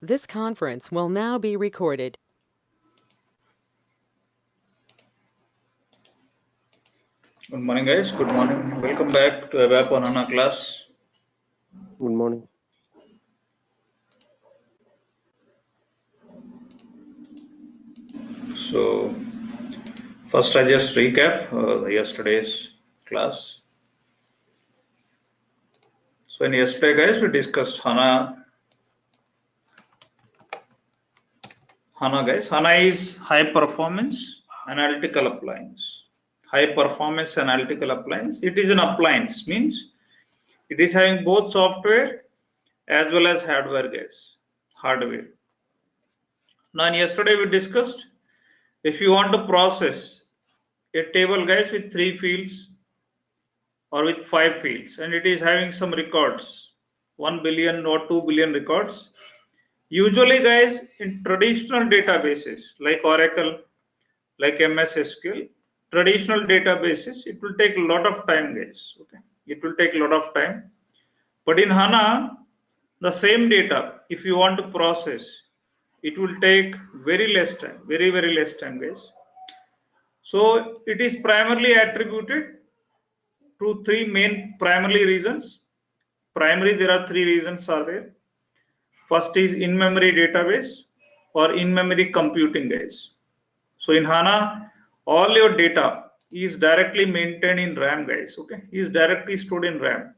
This conference will now be recorded. Good morning, guys. Good morning. Welcome back to ABAP on HANA class. Good morning. So, first I just recap yesterday's class. So, in yesterday, guys, we discussed HANA. HANA is high performance analytical appliance. High performance analytical appliance. It is an appliance, means it is having both software as well as hardware, guys. Hardware. Now, yesterday we discussed if you want to process a table, guys, with 3 fields or with 5 fields, and it is having some records, 1 billion or 2 billion records. Usually, guys, in traditional databases like Oracle, like MS SQL, traditional databases, it will take a lot of time, guys. Okay, it will take a lot of time. But in HANA, the same data, if you want to process, it will take very less time, very less time, guys. So it is primarily attributed to 3 main primary reasons. Primary, there are 3 reasons are there. First is in-memory database or in-memory computing, guys. So in HANA, all your data is directly maintained in RAM, guys. Okay, is directly stored in RAM.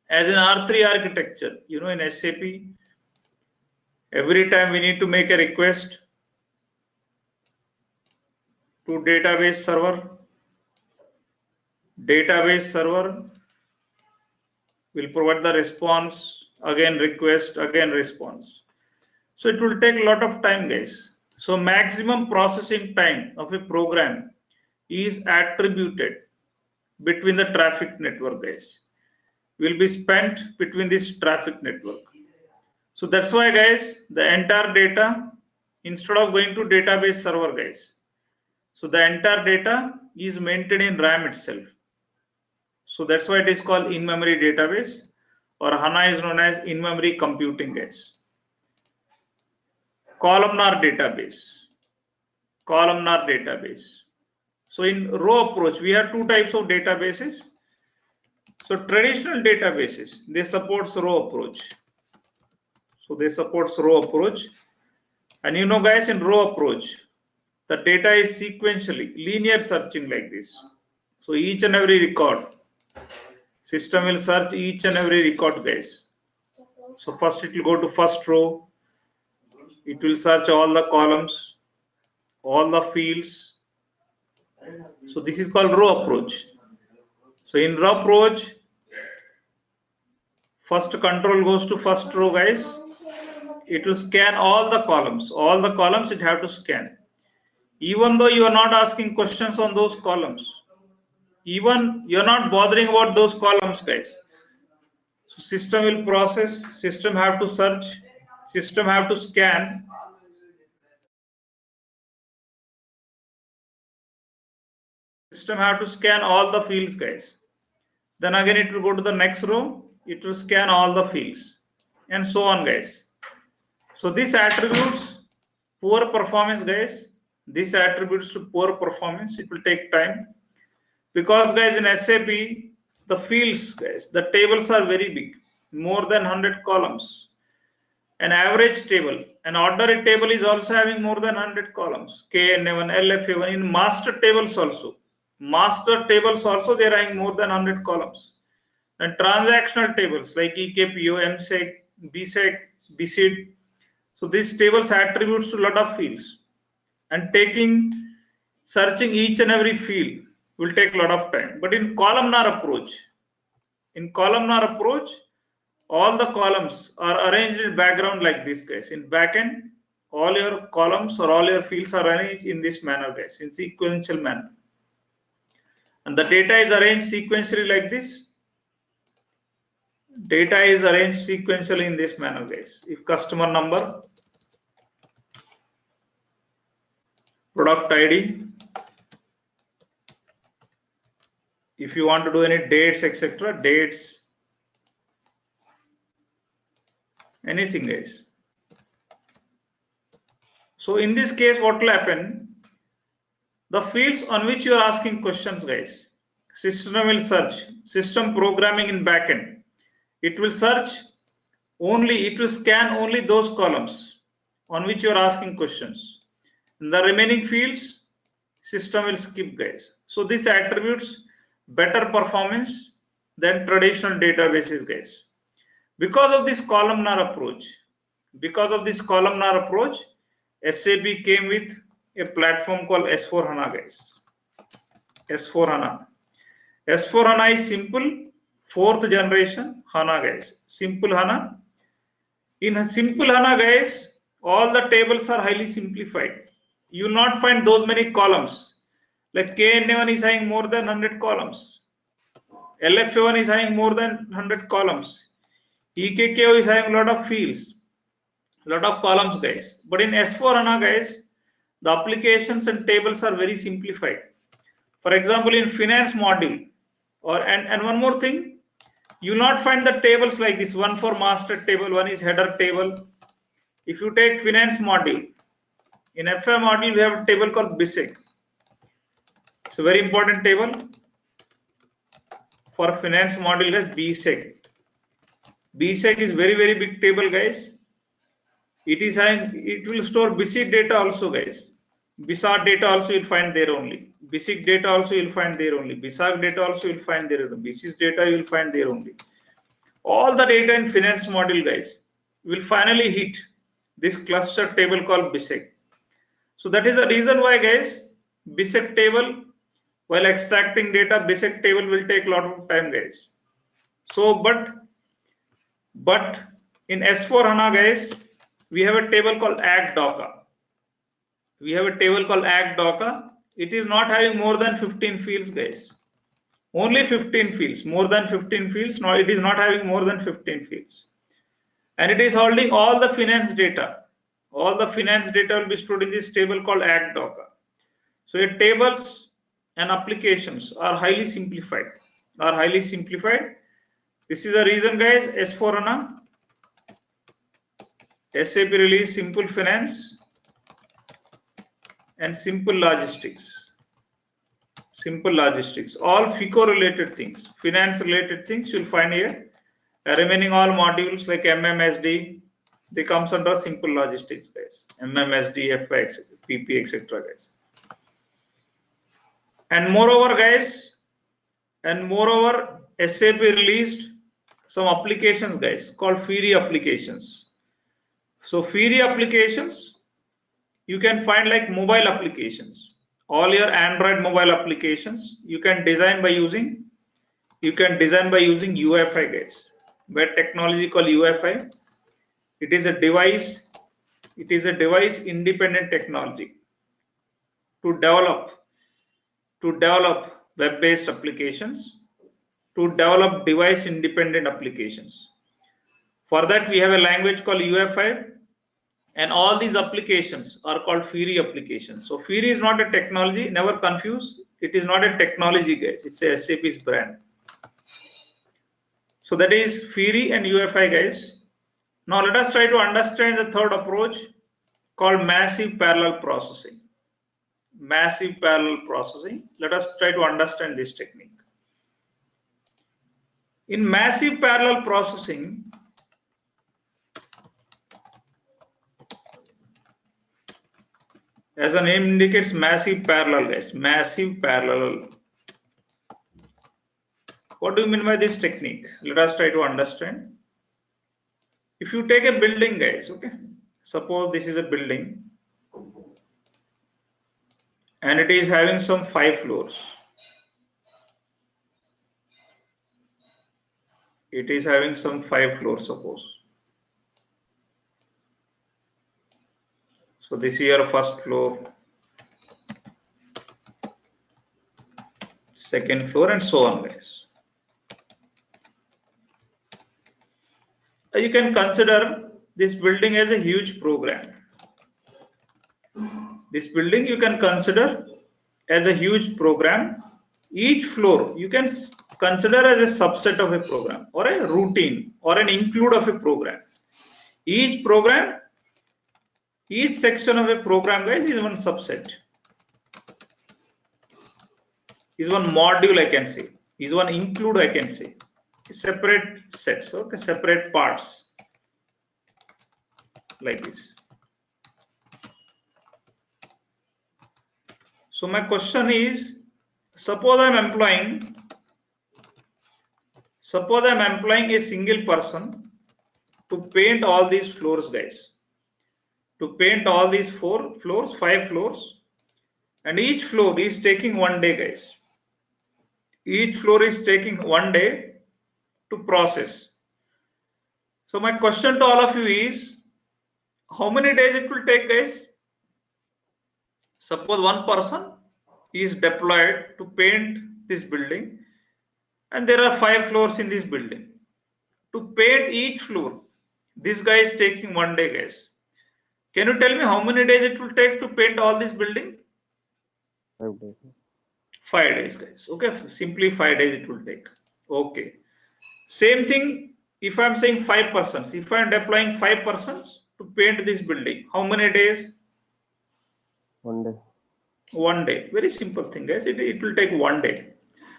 As in R3 architecture, you know, in SAP, every time we need to make a request to database server will provide the response, again request, again response. So it will take a lot of time, guys. So maximum processing time of a program is attributed between the traffic network, guys. Will be spent between this traffic network. So that's why, guys, the entire data, instead of going to database server, guys, so the entire data is maintained in RAM itself. So that's why it is called in-memory database, or HANA is known as in-memory computing, guys. Columnar database. So in row approach, we have 2 types of databases. So traditional databases, they supports row approach. And you know, guys, in row approach, the data is sequentially linear searching like this. So each and every record, system will search each and every record, guys. So first it will go to first row, it will search all the columns, all the fields. So this is called row approach. So in row approach, first control goes to first row, guys. It will scan all the columns. All the columns it have to scan. Even though you are not asking questions on those columns, even you're not bothering about those columns, guys. So system will process, system have to search, system have to scan. System have to scan all the fields, guys. Then again it will go to the next row, it will scan all the fields, and so on, guys. So this attributes poor performance, guys. This attributes to poor performance. It will take time because, guys, in SAP, the fields, guys, the tables are very big, more than 100 columns. An average table, an ordinary table is also having more than 100 columns. KNA1, LFA1, in master tables also. Master tables also they are having more than 100 columns. And transactional tables like EKPO, MSEC, BSEC, BSID. So these tables attributes to a lot of fields. And searching each and every field will take a lot of time. But in columnar approach, all the columns are arranged in background like this, guys. In backend, all your columns or all your fields are arranged in this manner, guys, in sequential manner. And the data is arranged sequentially like this. Data is arranged sequentially in this manner, guys. If customer number, product ID, if you want to do any dates, etc., dates, anything, guys. So in this case, what will happen? The fields on which you are asking questions, guys, system will search. System programming in backend, it will search only, it will scan only those columns on which you are asking questions. The remaining fields, system will skip, guys. So this attributes better performance than traditional databases, guys. Because of this columnar approach, SAP came with a platform called S4HANA, guys. S4HANA is simple, 4th generation HANA, guys. Simple HANA. In simple HANA, guys, all the tables are highly simplified. You will not find those many columns. Like KNA1 is having more than 100 columns. LFA1 is having more than 100 columns. EKKO is having a lot of fields, lot of columns, guys. But in S4HANA, guys, the applications and tables are very simplified. For example, in finance module, and one more thing, you will not find the tables like this, one for master table, one is header table. If you take finance module, in FI module we have a table called BISEC. It's a very important table for finance module, guys. BISEC is very big table, guys. It will store BISIC data also, guys. BISAR data also you'll find there only. BISIC data also you'll find there only. BISAC data also you'll find there only. BISIS data you'll find there only. All the data in finance module, guys, will finally hit this cluster table called BISEC. So that is the reason why, guys, BISEC table, while extracting data, BISEC table will take a lot of time, guys. So, but in S4HANA, guys, we have a table called ACDOCA. It is not having more than 15 fields, guys. Only 15 fields, more than 15 fields. No, it is not having more than 15 fields. And it is holding all the finance data. All the finance data will be stored in this table called ACDOCA. So your tables and applications are highly simplified. This is the reason, guys, S4HANA, SAP released Simple Finance and Simple Logistics. All FICO related things, finance related things you'll find here. Remaining all modules like MMSD, they comes under Simple Logistics, guys. MMSD, FX, PP, etc., guys. And moreover, guys, SAP released some applications, guys, called Fiori applications. So Fiori applications, you can find like mobile applications. All your Android mobile applications you can design by using UEFI, guys. Where technology called UEFI. It is a device independent technology to develop web-based applications, to develop device independent applications. For that we have a language called UEFI, and all these applications are called Fiori applications. So Fiori is not a technology, never confuse. It is not a technology, guys. It's a SAP's brand. So that is Fiori and UEFI, guys. Now let us try to understand the third approach called massive parallel processing. Let us try to understand this technique. In massive parallel processing, as the name indicates, massive parallel, guys. Massive parallel. What do you mean by this technique? Let us try to understand. If you take a building, guys, okay, suppose this is a building and it is having some 5 floors. Suppose. So this is your first floor, second floor, and so on, guys. You can consider this building as a huge program. This building you can consider as a huge program. Each floor you can consider as a subset of a program, or a routine, or an include of a program. Each program Each section of a program, guys, is one subset, is one module, I can say, is one include, I can say, separate sets, okay, separate parts, like this. So my question is, suppose I'm employing a single person to paint all these floors, guys. To paint all these 4 floors, 5 floors, and each floor is taking 1 day, guys. Each floor is taking 1 day to process. So my question to all of you is, how many days it will take, guys? Suppose one person is deployed to paint this building, and there are 5 floors in this building. To paint each floor, this guy is taking 1 day, guys. Can you tell me how many days it will take to paint all this building? 5 days. 5 days, guys. Okay, simply 5 days it will take. Okay. Same thing if I'm saying 5 persons. If I'm deploying 5 persons to paint this building, how many days? 1 day. 1 day. Very simple thing, guys. It will take 1 day.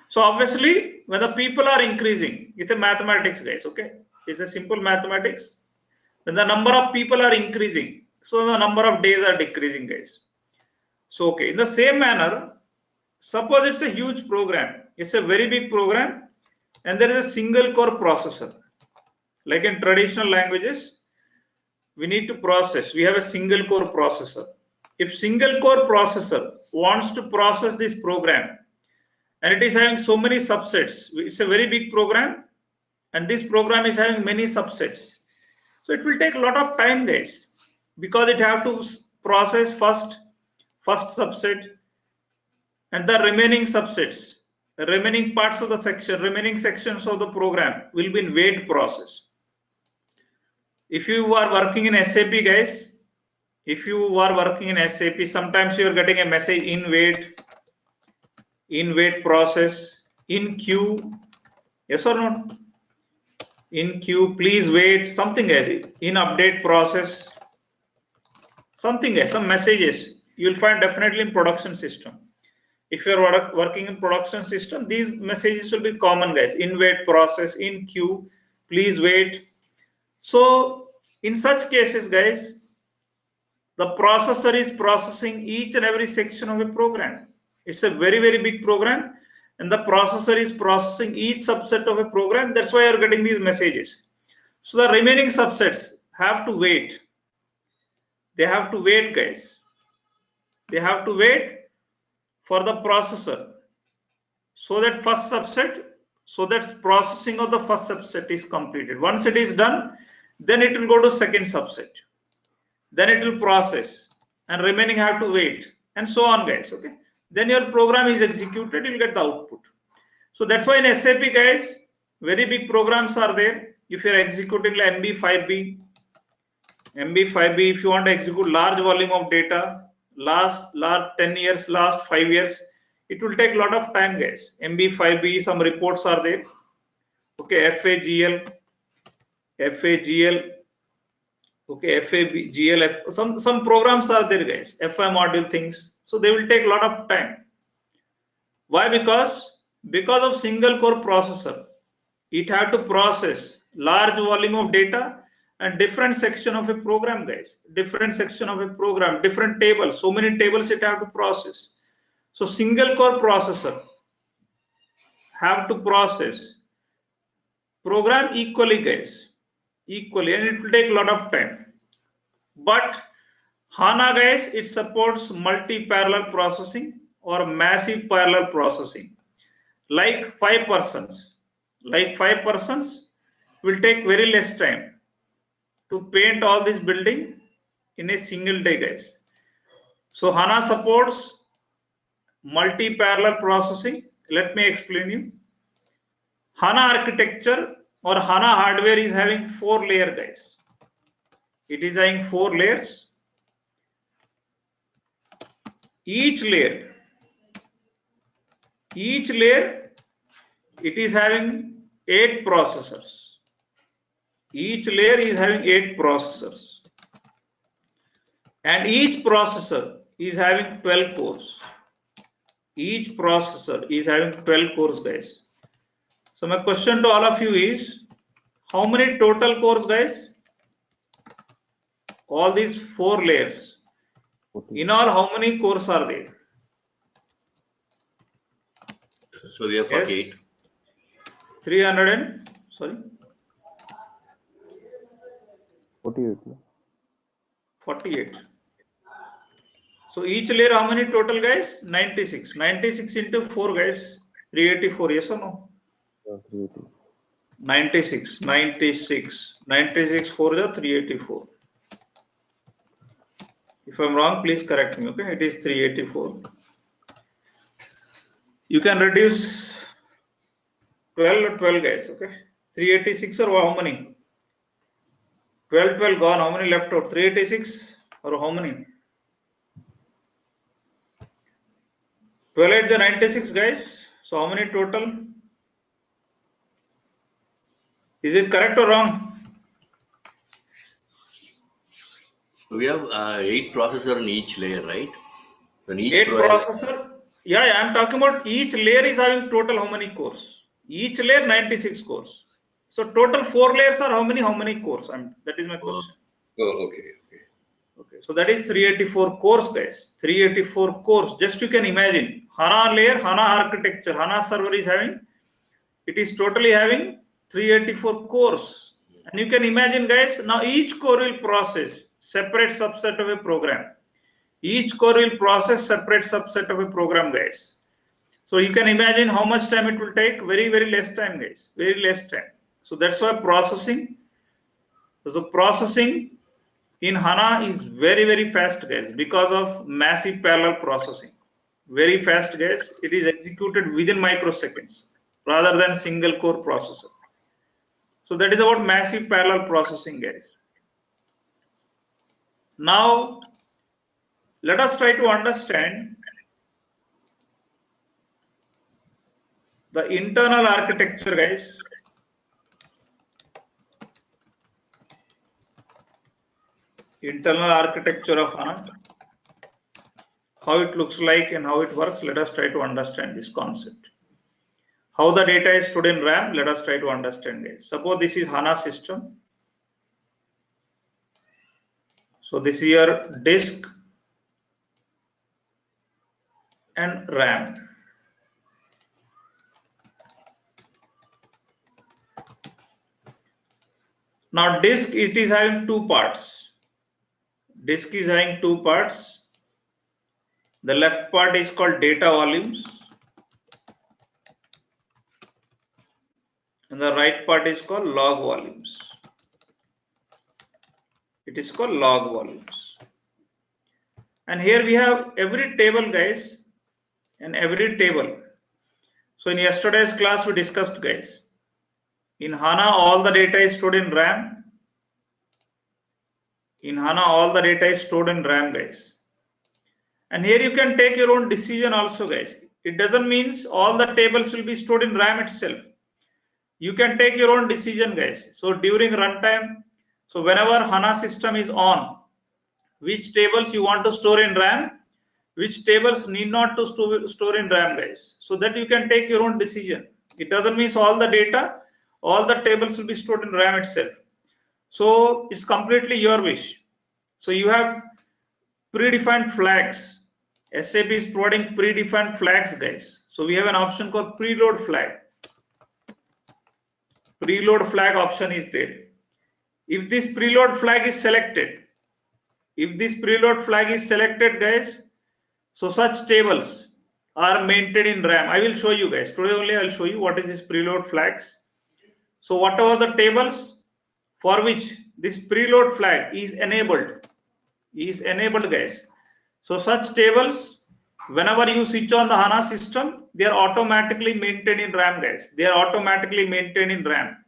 So obviously, when the people are increasing, it's a mathematics, guys. Okay, it's a simple mathematics. When the number of people are increasing, so the number of days are decreasing, guys. So okay, in the same manner, suppose it's a huge program. It's a very big program, and there is a single core processor. Like in traditional languages, we need to process. We have a single core processor. If single core processor wants to process this program, and it is having so many subsets, it's a very big program, and this program is having many subsets. So it will take a lot of time, guys, because it have to process first subset, and the remaining subsets, the remaining parts of the section, remaining sections of the program will be in wait process. If you are working in SAP, guys, if you are working in SAP, sometimes you are getting a message in wait process, in queue, yes or not? In queue, please wait, something as it, in update process, something as some messages you will find definitely in production system. If you are working in production system, these messages will be common, guys. In wait process, in queue, please wait. So in such cases, guys, the processor is processing each and every section of a program. It's a very, very big program, and the processor is processing each subset of a program. That's why you're getting these messages. So the remaining subsets have to wait. They have to wait, guys. They have to wait for the processor, so that first subset, so that processing of the first subset is completed. Once it is done, then it will go to second subset. Then it will process, and remaining have to wait, and so on, guys. Okay, then your program is executed, you'll get the output. So that's why in SAP, guys, very big programs are there. If you're executing like MB5B, if you want to execute large volume of data, last 10 years, last 5 years, it will take a lot of time, guys. MB5B, some reports are there. Okay, FAGL, okay, FAGL, some programs are there, guys. FI module things. So they will take a lot of time. Why? Because of single core processor, it had to process large volume of data and different section of a program, guys. Different section of a program, different tables. So many tables it have to process. So single core processor have to process program equally, guys, equally, and it will take a lot of time. But HANA, guys, it supports multi-parallel processing or massive parallel processing. Like 5 persons will take very less time to paint all this building in a single day, guys. So HANA supports multi-parallel processing. Let me explain you. HANA architecture or HANA hardware is having 4 layers, guys. It is having 4 layers. Each layer, it is having 8 processors. Each layer is having 8 processors. and each processor is having 12 cores. Each processor is having 12 cores, guys. So my question to all of you is, how many total cores, guys? All these 4 layers. 40. In all, how many cores are there? So we have 48. Yes. 300 and, sorry, 48. No? 48. So each layer, how many total, guys? 96. 96 into 4, guys. 384, yes or no? 380. 96. 96 4 is 384. If I'm wrong, please correct me, okay? It is 384. You can reduce 12 or 12, guys, okay? 386 or how many? 12 gone, how many left out? 386 or how many? 12 8 is 96, guys. So how many total? Is it correct or wrong? We have 8 processor in each layer, right? So in each 8 processor. Yeah, I'm talking about each layer is having total how many cores? Each layer 96 cores. So total 4 layers are how many cores? That is my question. Oh, okay. Okay, so that is 384 cores, guys. 384 cores. Just you can imagine HANA layer, HANA architecture, HANA server is having, it is totally having 384 cores. And you can imagine, guys, now each core will process separate subset of a program. Each core will process separate subset of a program, guys. So you can imagine how much time it will take. Very less time, guys. Very less time. So that's why processing. So processing in HANA is very fast, guys, because of massive parallel processing. Very fast, guys. It is executed within microseconds rather than single core processor. So that is about massive parallel processing, guys. Now let us try to understand the internal architecture, guys. Internal architecture of HANA, how it looks like and how it works. Let us try to understand this concept. How the data is stored in RAM, let us try to understand it. Suppose this is HANA system. So this is your disk and RAM. Now disk, it is having 2 parts. Disk is having 2 parts. The left part is called data volumes and the right part is called log volumes. It is called log volumes. And here we have every table, guys, and every table. So in yesterday's class we discussed, guys, in HANA all the data is stored in RAM. In HANA all the data is stored in RAM, guys. And here you can take your own decision also, guys. It doesn't mean all the tables will be stored in RAM itself. You can take your own decision, guys. So during runtime, so whenever HANA system is on, which tables you want to store in RAM, which tables need not to store in RAM, guys. So that you can take your own decision. It doesn't mean all the data, all the tables will be stored in RAM itself. So it's completely your wish. So you have predefined flags. SAP is providing predefined flags, guys. So we have an option called preload flag. Preload flag option is there. If this preload flag is selected, guys, so such tables are maintained in RAM. I will show you, guys. Today only I will show you what is this preload flags. So whatever the tables for which this preload flag is enabled, guys. So such tables, whenever you switch on the HANA system, they are automatically maintained in RAM, guys. They are automatically maintained in RAM.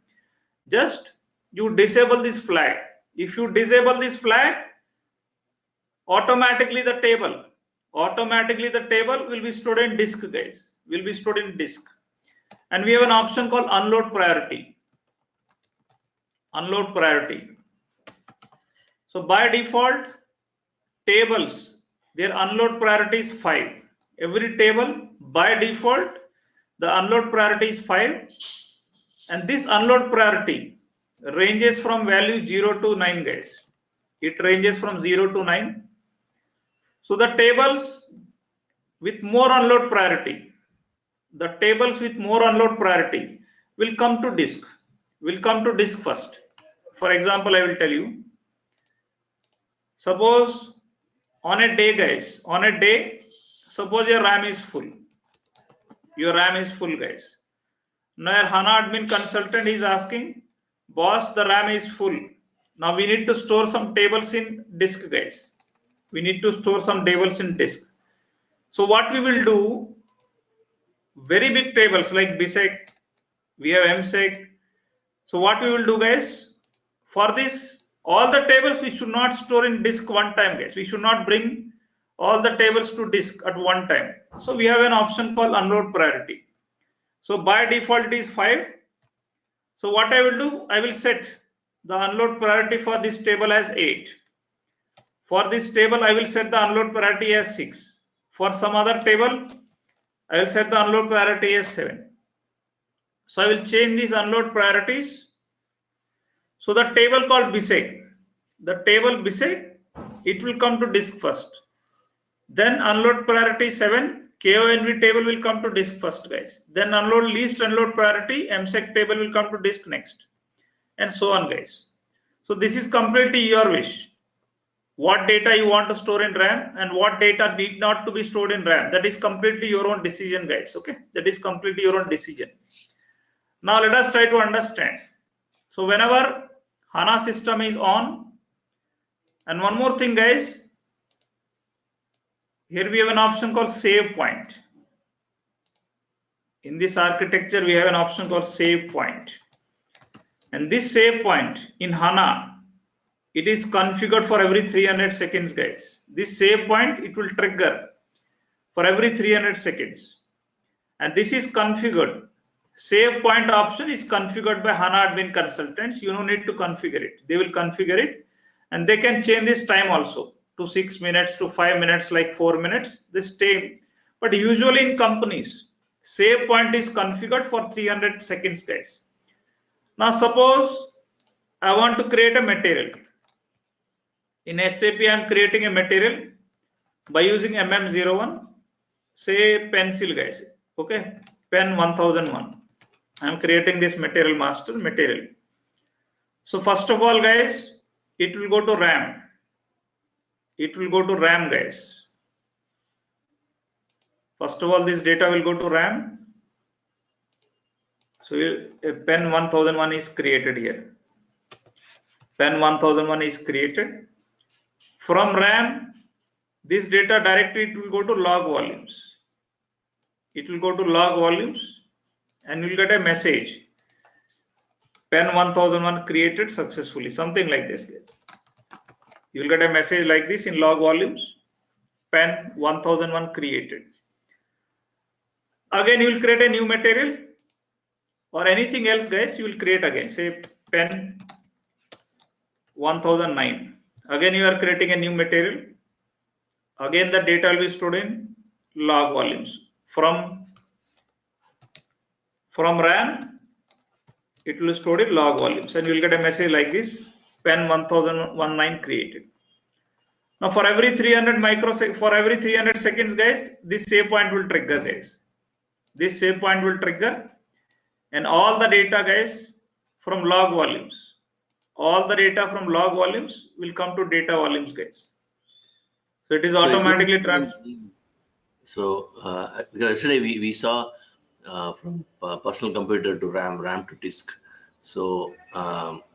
Just you disable this flag. If you disable this flag, automatically the table will be stored in disk, guys. Will be stored in disk. And we have an option called unload priority. So by default, tables, their unload priority is 5. Every table by default, the unload priority is 5, and this unload priority ranges from value 0 to 9, guys. It ranges from 0 to 9. So the tables with more unload priority, will come to disk first. For example, I will tell you, suppose on a day, guys, suppose your RAM is full, guys. Now your HANA admin consultant is asking, boss, the RAM is full. Now we need to store some tables in disk, guys. So what we will do, very big tables like BSEC, we have MSEC. So what we will do, guys, for this, all the tables we should not store in disk one time, guys. We should not bring all the tables to disk at one time. So we have an option called unload priority. So by default it is 5. So what I will do, I will set the unload priority for this table as 8. For this table, I will set the unload priority as 6. For some other table, I will set the unload priority as 7. So I will change these unload priorities. So the table called BSEC, it will come to disk first. Then unload priority 7, KONV table will come to disk first, guys. Then least unload priority, MSEC table will come to disk next, and so on, guys. So this is completely your wish. What data you want to store in RAM and what data need not to be stored in RAM. That is completely your own decision, guys. Okay, that is completely your own decision. Now let us try to understand. So whenever HANA system is on, and one more thing, guys, here we have an option called save point. In this architecture, we have an option called save point. And this save point in HANA, it is configured for every 300 seconds, guys. This save point, it will trigger for every 300 seconds. And this is configured. Save point option is configured by HANA admin consultants. You don't need to configure it. They will configure it, and they can change this time also to 6 minutes to 5 minutes, like 4 minutes, this time. But usually in companies, save point is configured for 300 seconds, guys. Now suppose I want to create a material. In SAP, I am creating a material by using MM01, say pencil, guys. Okay, pen 1001. I am creating this material master material. So first of all, guys, it will go to RAM. Guys. First of all, this data will go to RAM. So a pen 1001 is created here. Pen 1001 is created. From RAM, this data directly it will go to log volumes. And you will get a message. Pen 1001 created successfully. Something like this. You will get a message like this in log volumes. Pen 1001 created. Again, you will create a new material or anything else, guys. You will create again. Say pen 1009. Again, you are creating a new material. Again, the data will be stored in log volumes. From RAM, it will be stored in log volumes, and you will get a message like this: pen 1019 created. Now, for every 300 seconds, guys, this save point will trigger, guys. This save point will trigger, and all the data, guys, from log volumes. All the data from log volumes will come to data volumes, guys. So it is automatically transferred. So because yesterday we saw from personal computer to RAM to disk. So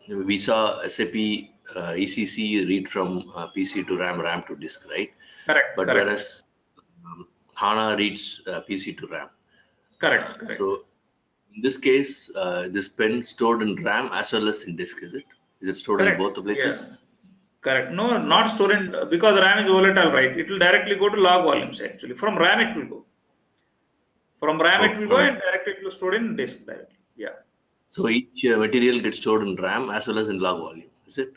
we saw SAP ECC read from PC to RAM to disk, right? Correct. But correct. whereas HANA reads PC to RAM. Correct. So in this case, this pen stored in RAM as well as in disk, is it? Is it stored in both the places? Yeah. Correct. No, not stored in, because RAM is volatile, right? It will directly go to log volumes actually. From RAM it will go. From RAM it will go, and directly it will stored in disk directly. Yeah. So each material gets stored in RAM as well as in log volume, is it?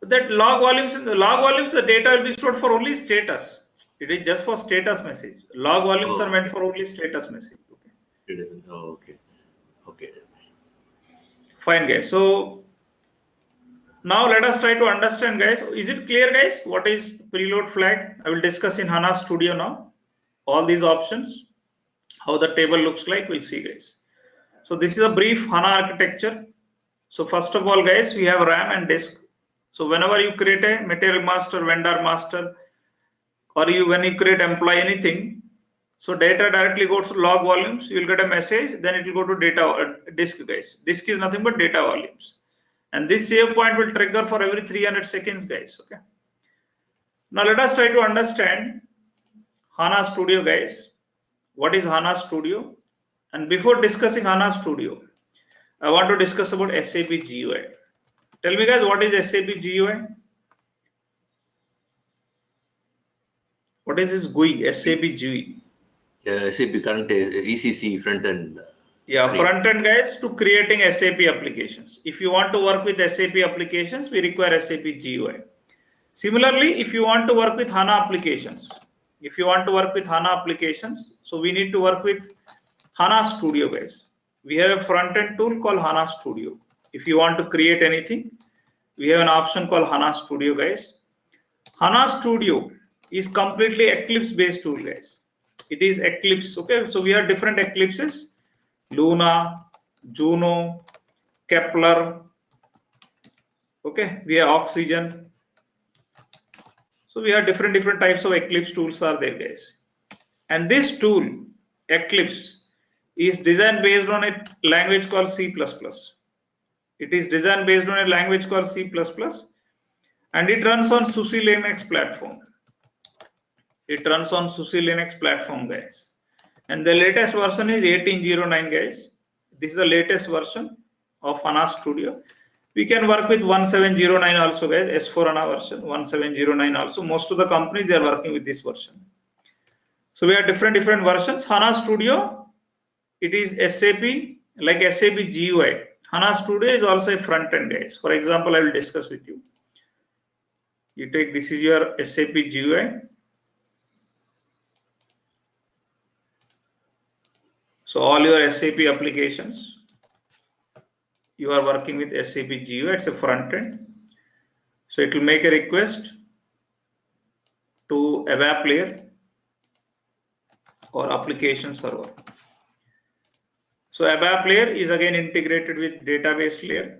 That log volumes, in the log volumes, the data will be stored for only status. It is just for status message. Log volumes are meant for only status message. Okay. Oh, okay. Okay. Fine, guys. So now let us try to understand, guys. Is it clear, guys? What is preload flag? I will discuss in HANA Studio now. All these options, how the table looks like, we'll see, guys. So this is a brief HANA architecture. So first of all, guys, we have RAM and disk. So whenever you create a material master, vendor master, or when you create employee anything, so data directly goes to log volumes. You will get a message, then it will go to data disk, guys. Disk is nothing but data volumes, and this save point will trigger for every 300 seconds, guys. Okay. Now let us try to understand HANA Studio, guys. What is HANA Studio? And before discussing HANA Studio, I want to discuss about SAP GUI. Tell me, guys, what is SAP GUI? What is this GUI? SAP GUI. SAP current ECC front end. Yeah, front end, guys, to creating SAP applications. If you want to work with SAP applications, we require SAP GUI. Similarly, if you want to work with HANA applications, so we need to work with HANA Studio, guys. We have a front end tool called HANA Studio. If you want to create anything, we have an option called HANA Studio, guys. HANA Studio is completely Eclipse based tool, guys. It is Eclipse. Okay, so we have different Eclipses: Luna, Juno, Kepler. Okay, we have Oxygen. So we have different types of Eclipse tools are there, guys. And this tool, Eclipse, is designed based on a language called C++. It is designed based on a language called C++, and it runs on SUSE Linux platform. It runs on SUSE Linux platform, guys. And the latest version is 1809, guys. This is the latest version of HANA Studio. We can work with 1709 also, guys. S4 HANA version 1709 also. Most of the companies, they are working with this version. So we have different versions. HANA Studio, it is SAP, like SAP GUI. HANA Studio is also a front end, guys. For example, I will discuss with you. You take, this is your SAP GUI. So all your SAP applications, you are working with SAP GUI. It's a front end. So it will make a request to ABAP layer or application server. So ABAP layer is again integrated with database layer.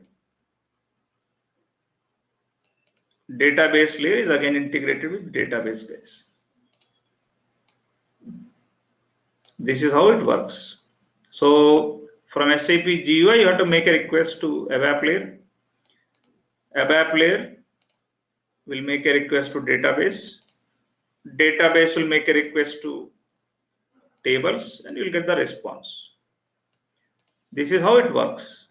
Database layer is again integrated with database, guys. This is how it works. So from SAP GUI, you have to make a request to ABAP layer. ABAP layer will make a request to database. Database will make a request to tables, and you will get the response. This is how it works.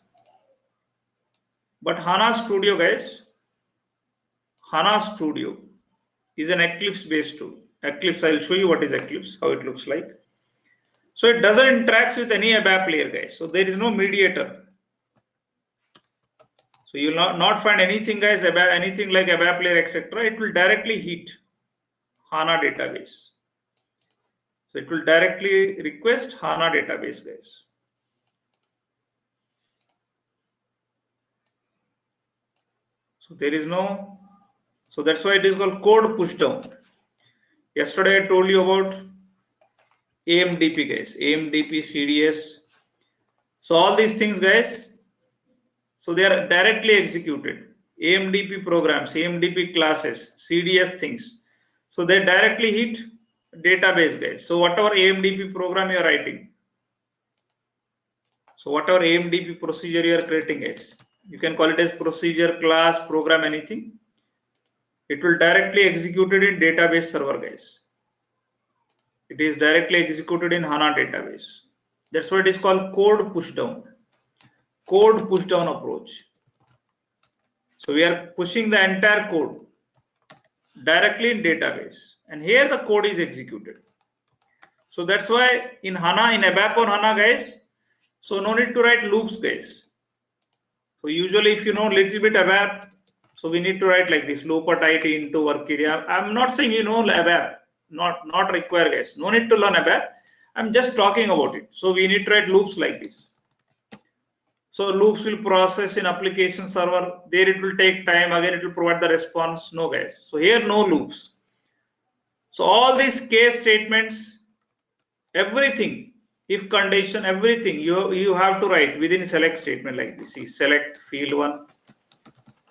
But HANA Studio, guys, HANA Studio is an Eclipse based tool. Eclipse, I will show you what is Eclipse, how it looks like. So it doesn't interact with any ABAP layer, guys. So there is no mediator. So you will not find anything, guys, anything like ABAP layer, etc. It will directly hit HANA database. So it will directly request HANA database, guys. So there is no, so that's why it is called code push down. Yesterday I told you about AMDP, guys, AMDP, CDS. So all these things, guys, so they are directly executed. AMDP programs, AMDP classes, CDS things. So they directly hit database, guys. So whatever AMDP program you are writing, so whatever AMDP procedure you are creating, guys, you can call it as procedure, class, program, anything. It will directly executed in database server, guys. It is directly executed in HANA database. That's why it is called code push down. Code push down approach. So we are pushing the entire code directly in database, and here the code is executed. So that's why in HANA, in ABAP on HANA, guys, so no need to write loops, guys. So usually if you know little bit ABAP, So we need to write like this: loop at IT into work area. I'm not saying you know ABAP, not required, guys. No need to learn ABAP. I'm just talking about it. So we need to write loops like this. So loops will process in application server. There it will take time. Again, it will provide the response. No, guys. So here no loops. So all these case statements, everything, if condition, everything you have to write within select statement like this. See, select field 1,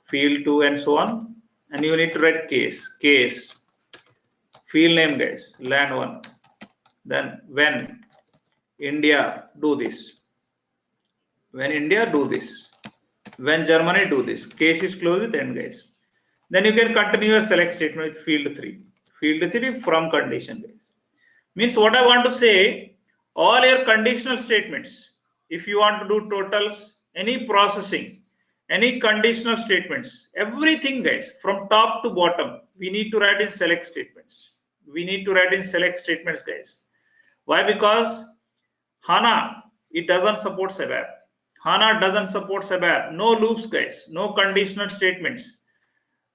field 2, and so on. And you need to write case, field name, guys, land 1. Then when India do this, when India do this, when Germany do this, case is closed with end, guys. Then you can continue your select statement with field 3 from condition, guys. Means what I want to say, all your conditional statements, if you want to do totals, any processing, any conditional statements, everything, guys, from top to bottom, we need to write in select statements. We need to write in select statements, guys. Why? Because HANA, it doesn't support ABAP. HANA doesn't support ABAP. No loops, guys. No conditional statements.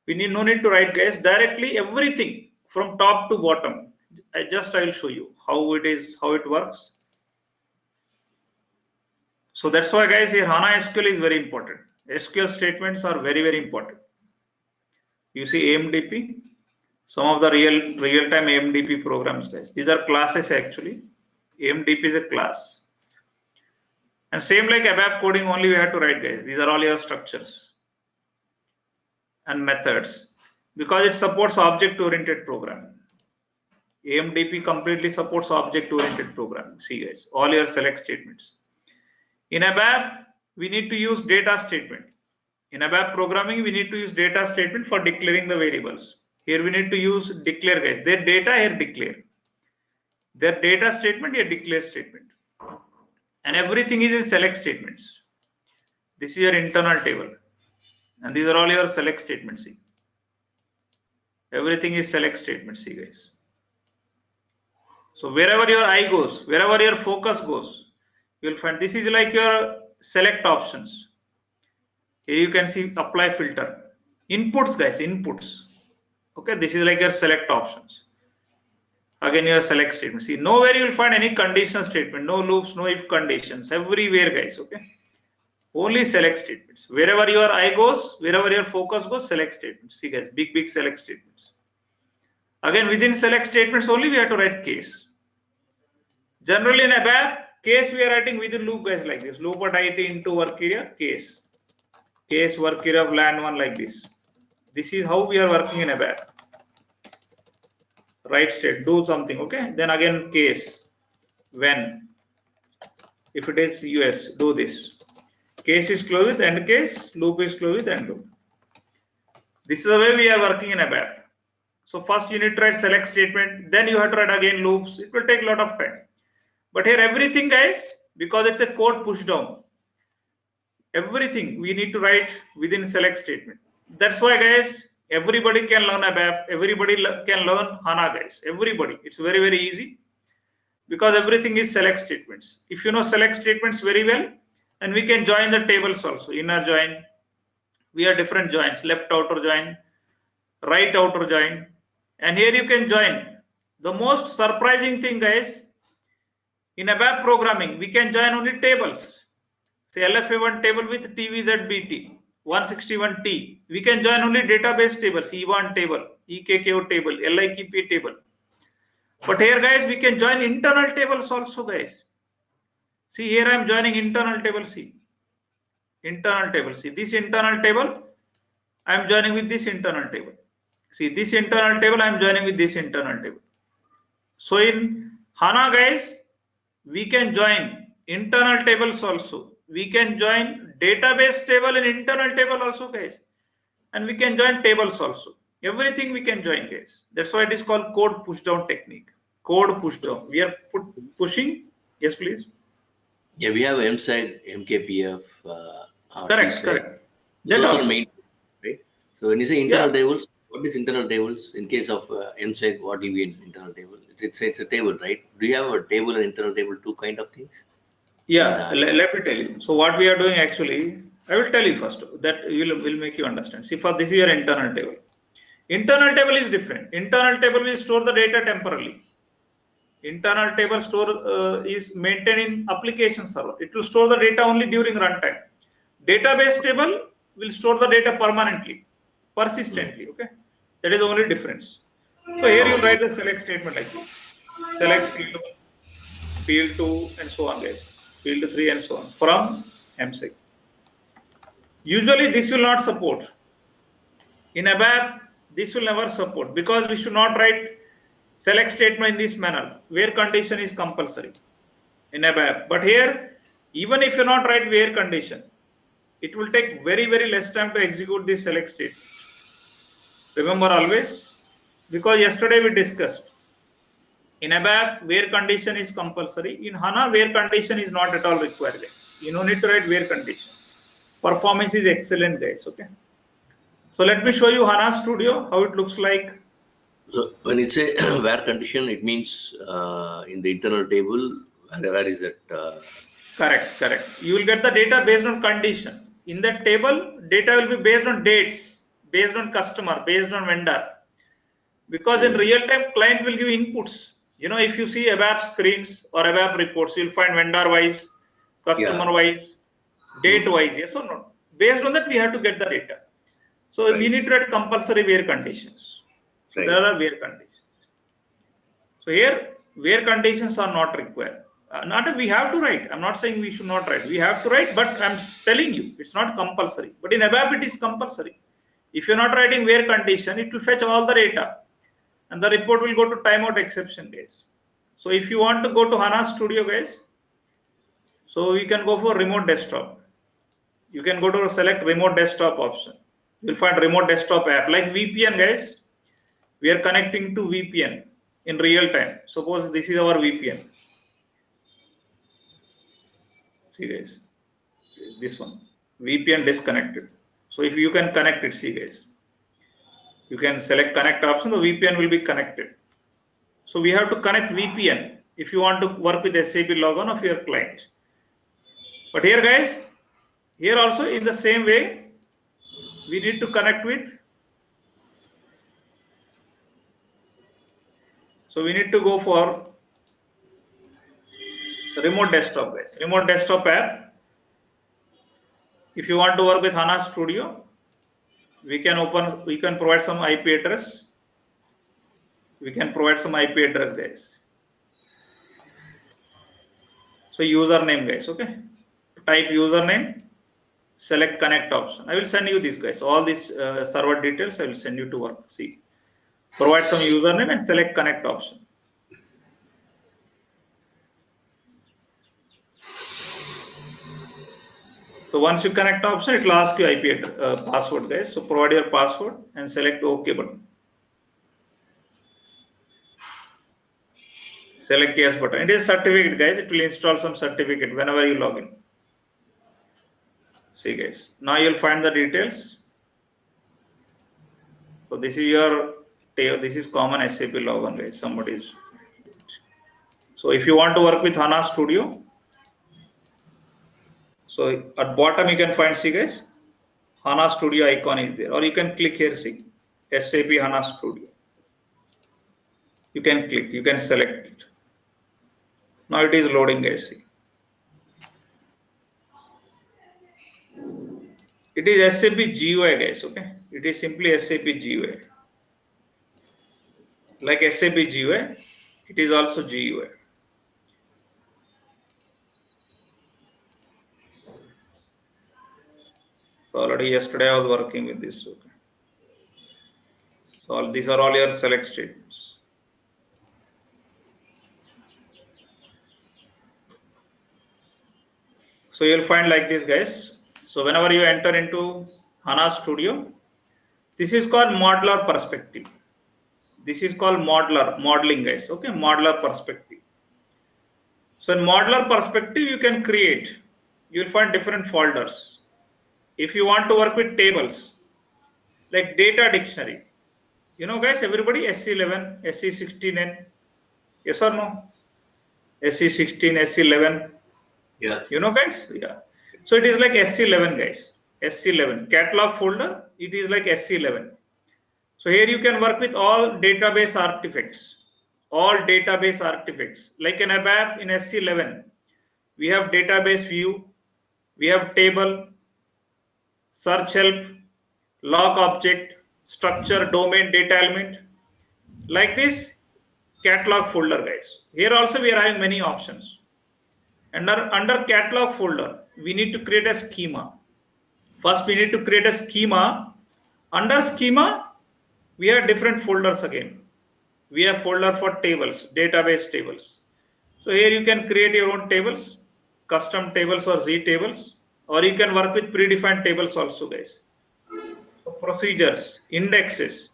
We need no need to write, guys. Directly everything from top to bottom. I will show you how it works. So that's why, guys, here HANA SQL is very important. SQL statements are very important. You see AMDP, some of the real-time AMDP programs, guys. These are classes actually. AMDP is a class. And same like ABAP coding, only we have to write, guys. These are all your structures and methods, because it supports object-oriented programming. AMDP completely supports object-oriented programming. See, guys, all your select statements. In ABAP, we need to use data statement. In ABAP programming, we need to use data statement for declaring the variables. Here we need to use declare, guys. Their data here declare. Their data statement here declare statement. And everything is in select statements. This is your internal table. And these are all your select statements. See. Everything is select statements, see, guys. So wherever your eye goes, wherever your focus goes, you'll find this is like your select options. Here you can see apply filter. Inputs, guys, inputs. Okay, this is like your select options. Again, your select statement. See, nowhere you'll find any conditional statement, no loops, no if conditions, everywhere, guys. Okay, only select statements. Wherever your eye goes, wherever your focus goes, select statements. See, guys, big select statements. Again, within select statements only we have to write case. Generally in ABAP, case we are writing within loop, guys, like this. Loop at IT into work area, case. Case work area of land 1 like this. This is how we are working in ABAP. Write state, do something, okay? Then again case, when, if it is US, do this. Case is closed with end case, loop is closed with end loop. This is the way we are working in ABAP. So first you need to write select statement, then you have to write again loops. It will take a lot of time. But here everything, guys, because it's a code push down, everything we need to write within select statement. That's why, guys, everybody can learn ABAP, everybody can learn HANA, guys, everybody. It's very easy because everything is select statements. If you know select statements very well, and we can join the tables also, inner join. We have different joins, left outer join, right outer join, and here you can join. The most surprising thing, guys, in ABAP programming, we can join only tables. Say LFA1 table with TVZBT 161T. We can join only database tables, E1 table, EKKO table, LIKP table. But here, guys, we can join internal tables also, guys. See, here I am joining internal table C. Internal table C. This internal table, I am joining with this internal table. See, this internal table, I am joining with this internal table. So in HANA, guys, we can join internal tables also. We can join database table and internal table also, guys. And we can join tables also. Everything we can join, guys. That's why it is called code push down technique. Code push down. We are pushing. Yes, please. Yeah, we have MSEG, MKPF. Correct. Those are main, right? So when you say internal tables, what is internal tables? In case of MSEG, what will be an internal table? It's a table, right? Do you have a table and internal table, two kind of things? Yeah, let me tell you. So what we are doing actually, I will tell you first that will make you understand. See, for this is your internal table. Internal table is different. Internal table will store the data temporarily. Internal table is maintained in application server. It will store the data only during runtime. Database table will store the data permanently, persistently. Okay, that is the only difference. So here you write the select statement like this: select field 1, field 2, and so on, guys. Field 3 and so on from MSIG. Usually this will not support. In ABAP, this will never support because we should not write select statement in this manner where condition is compulsory in ABAP. But here, even if you not write where condition, it will take very less time to execute this select statement. Remember always, because yesterday we discussed in ABAP where condition is compulsory. In HANA where condition is not at all required, guys. You don't need to write where condition. Performance is excellent, guys. Okay. So let me show you HANA Studio how it looks like. So when you say where condition, it means in the internal table, where is that? Correct. You will get the data based on condition. In that table, data will be based on dates, based on customer, based on vendor. Because in real time, client will give inputs. You know, if you see ABAP screens or ABAP reports, you'll find vendor wise, customer wise, date wise, yes or no. Based on that, we have to get the data. So we need to write compulsory where conditions. So there are where conditions. So here, where conditions are not required. Not we have to write. I'm not saying we should not write. We have to write, but I'm telling you, it's not compulsory. But in ABAP, it is compulsory. If you're not writing where condition, it will fetch all the data. And the report will go to timeout exception, guys. So if you want to go to HANA Studio, guys, so you can go for remote desktop. You can go to select remote desktop option. You'll find remote desktop app like VPN, guys. We are connecting to VPN in real time. Suppose this is our VPN. See, guys, this one VPN disconnected. So if you can connect it, see, guys, you can select connect option. The VPN will be connected. So we have to connect VPN if you want to work with SAP logon of your client. But here, guys, here also in the same way, we need to connect with. So we need to go for remote desktop, guys. Remote desktop app. If you want to work with HANA Studio, we can provide some IP address. We can provide some IP address, guys. So username, guys. Okay. Type username. Select connect option. I will send you this, guys. All these server details I will send you to work. See. Provide some username and select connect option. So once you connect option, it will ask you IP password, guys. So provide your password and select OK button. Select yes button. It is certificate, guys. It will install some certificate whenever you log in. See, guys. Now you'll find the details. So this is your this is common SAP login, guys. Somebody's. So if you want to work with HANA Studio, so at bottom you can find, see, guys, HANA Studio icon is there, or you can click here, see, SAP HANA Studio. You can click, you can select it. Now it is loading, guys. See. It is SAP GUI, guys. Okay, it is simply SAP GUI. Like SAP GUI, it is also GUI. So already yesterday I was working with this. Okay. So these are all your select statements. So you'll find like this, guys. So whenever you enter into HANA Studio, this is called modular perspective. This is called modeling, guys. Okay, modular perspective. So in modular perspective, you can create. You'll find different folders. If you want to work with tables, like data dictionary, you know, guys, everybody SC11, SC16N, yes or no? SC16, SC11. Yeah. You know, guys? Yeah. So it is like SC11, guys. SC11 catalog folder, it is like SC11. So here you can work with all database artifacts, like an ABAP in SC11. We have database view, we have table, search help, log object, structure, domain, data element, like this catalog folder, guys. Here also we are having many options. Under catalog folder, we need to create a schema. First, we need to create a schema. Under schema, we have different folders again. We have folder for tables, database tables. So here you can create your own tables, custom tables or Z tables, or you can work with predefined tables also, guys. So procedures, indexes.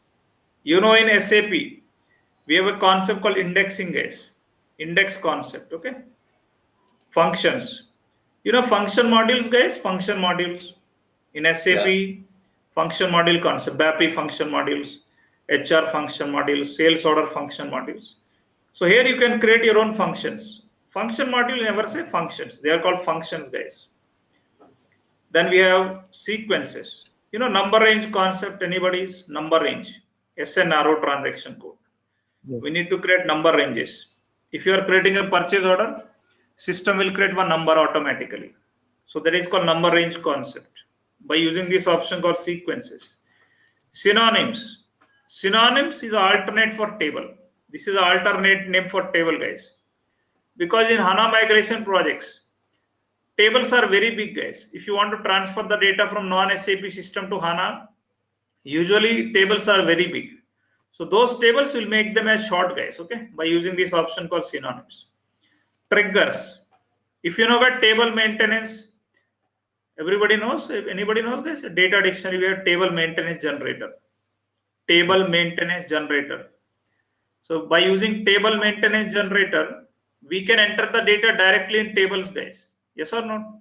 You know, in SAP, we have a concept called indexing, guys. Index concept, okay? Functions. You know function modules, guys, function modules. In SAP, Yeah. function module concept, BAPI function modules, HR function modules, sales order function modules. So here you can create your own functions. Function module never say functions. They are called functions, guys. Then we have sequences. You know number range concept, anybody's number range, SNRO transaction code. Yes. We need to create number ranges. If you are creating a purchase order, system will create one number automatically. So that is called number range concept. By using this option called sequences. Synonyms. Synonyms is alternate for table. This is alternate name for table, guys. Because in HANA migration projects, tables are very big, guys. If you want to transfer the data from non-SAP system to HANA, usually tables are very big. So those tables will make them as short, guys, okay, by using this option called synonyms. Triggers. If you know about table maintenance, everybody knows, if anybody knows, guys, data dictionary, we have table maintenance generator. Table maintenance generator. So by using table maintenance generator, we can enter the data directly in tables, guys. Yes or no?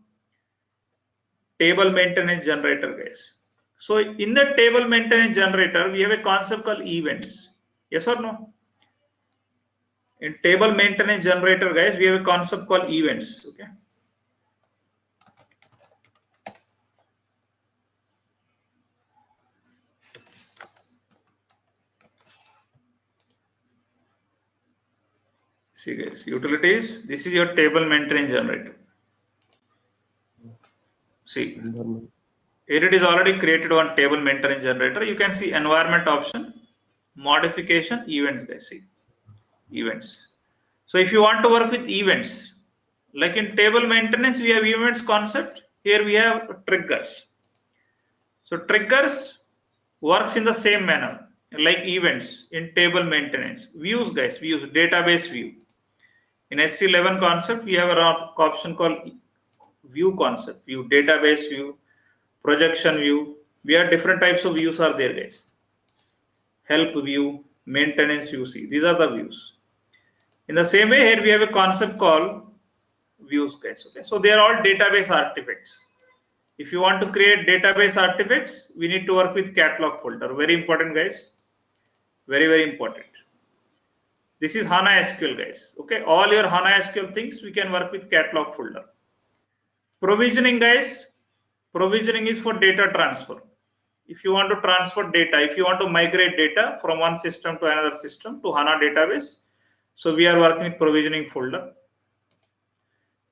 Table maintenance generator, guys. So in the table maintenance generator, we have a concept called events. Yes or no? In table maintenance generator, guys, we have a concept called events. Okay. See, guys, utilities. This is your table maintenance generator. See, Environment. here it is already created on table maintenance generator. You can see environment option, modification, events, guys. See, events. So if you want to work with events, like in table maintenance, we have events concept. Here we have triggers. So triggers works in the same manner like events in table maintenance. Views, guys, views, database view. In SC11 concept, we have an option called view concept, view, database view, projection view. We have different types of views are there, guys. Help view, maintenance view. See, these are the views. In the same way, here we have a concept called views, guys. Okay, so they are all database artifacts. If you want to create database artifacts, we need to work with catalog folder. Very important, guys. Very, very important. This is HANA SQL, guys. Okay, all your HANA SQL things we can work with catalog folder. Provisioning, guys. Provisioning is for data transfer. If you want to transfer data, if you want to migrate data from one system to another system to HANA database, so we are working with provisioning folder.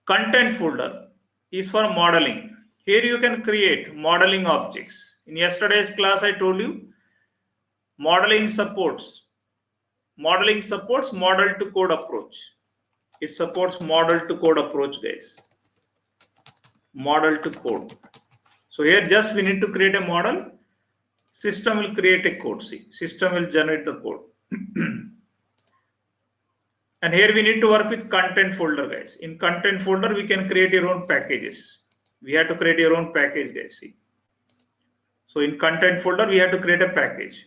Content folder is for modeling. Here you can create modeling objects. In yesterday's class, I told you modeling supports model to code approach. It supports model to code approach, guys. Model to code. So here just we need to create a model. System will create a code. See, system will generate the code. And here we need to work with content folder, guys. In content folder, we can create your own packages. We have to create your own package, guys. See. So in content folder, we have to create a package.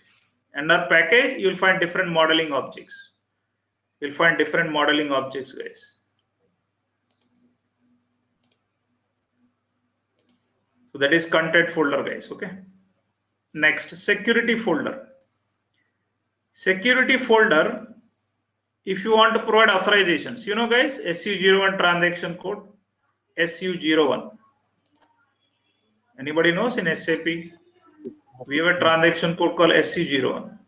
Under package, you will find different modeling objects. You'll find different modeling objects, guys. So that is content folder, guys. Okay. Next, security folder. Security folder, if you want to provide authorizations, you know, guys, SU01 transaction code, SU01. Anybody knows in SAP? We have a transaction code called SC01.